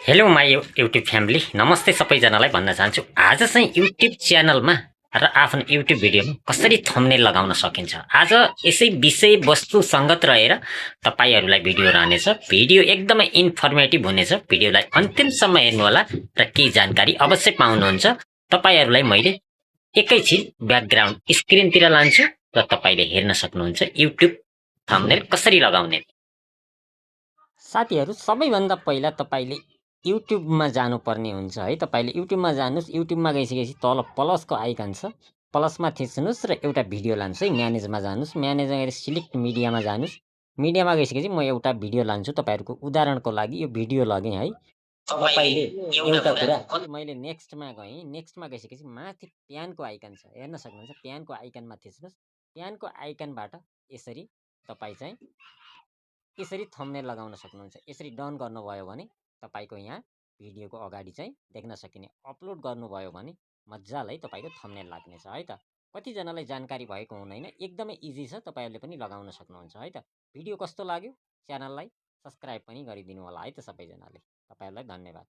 Hello my YouTube family, नमस्ते सबैजनालाई भन्न चाहन्छु। आज चाहिँ युट्युब च्यानलमा र आफ्नो युट्युब भिडियोमा कसरी थम्बनेल लगाउन सकिन्छ, आज यसै विषयवस्तु सङ्गत रहेर तपाईँहरूलाई भिडियो रहनेछ। भिडियो एकदमै इन्फर्मेटिभ हुनेछ। भिडियोलाई अन्तिमसम्म हेर्नुहोला र केही जानकारी अवश्य पाउनुहुन्छ। तपाईँहरूलाई मैले एकैछिन ब्याकग्राउन्ड स्क्रिनतिर लान्छु र तपाईँले हेर्न सक्नुहुन्छ युट्युब थम्बनेल कसरी लगाउने। साथीहरू, सबैभन्दा पहिला तपाईँले युट्युबमा जानुपर्ने हुन्छ है। तपाईँले युट्युबमा जानुहोस्। युट्युबमा गइसकेपछि तल प्लसको आइकन छ, प्लसमा थिच्नुहोस् र एउटा भिडियो लानुहोस् है। म्यानेजमा जानुहोस्। म्यानेजमा गएर सिलेक्ट मिडियामा जानुहोस्। मिडियामा गइसकेपछि म एउटा भिडियो लान्छु। तपाईँहरूको उदाहरणको लागि यो भिडियो लगेँ है। तपाईँले एउटा कुरा मैले नेक्स्टमा गएँ। नेक्स्टमा गइसकेपछि माथि प्यानको आइकन छ, हेर्न सक्नुहुन्छ। प्यानको आइकनमा थिच्नुहोस्। प्यानको आइकनबाट यसरी तपाईँ चाहिँ यसरी थम्बनेल लगाउन सक्नुहुन्छ। यसरी डन गर्नुभयो भने तपाईँको यहाँ भिडियोको अगाडि चाहिँ देख्न सकिने। अपलोड गर्नुभयो भने मजाले तपाईँको थम्बनेल लाग्नेछ है त। कतिजनालाई जानकारी भएको हुँदैन, एकदमै इजी छ, तपाईँहरूले पनि लगाउन सक्नुहुन्छ है त। भिडियो कस्तो लाग्यो, च्यानललाई सब्सक्राइब पनि गरिदिनु होला है त सबैजनाले। तपाईँहरूलाई धन्यवाद।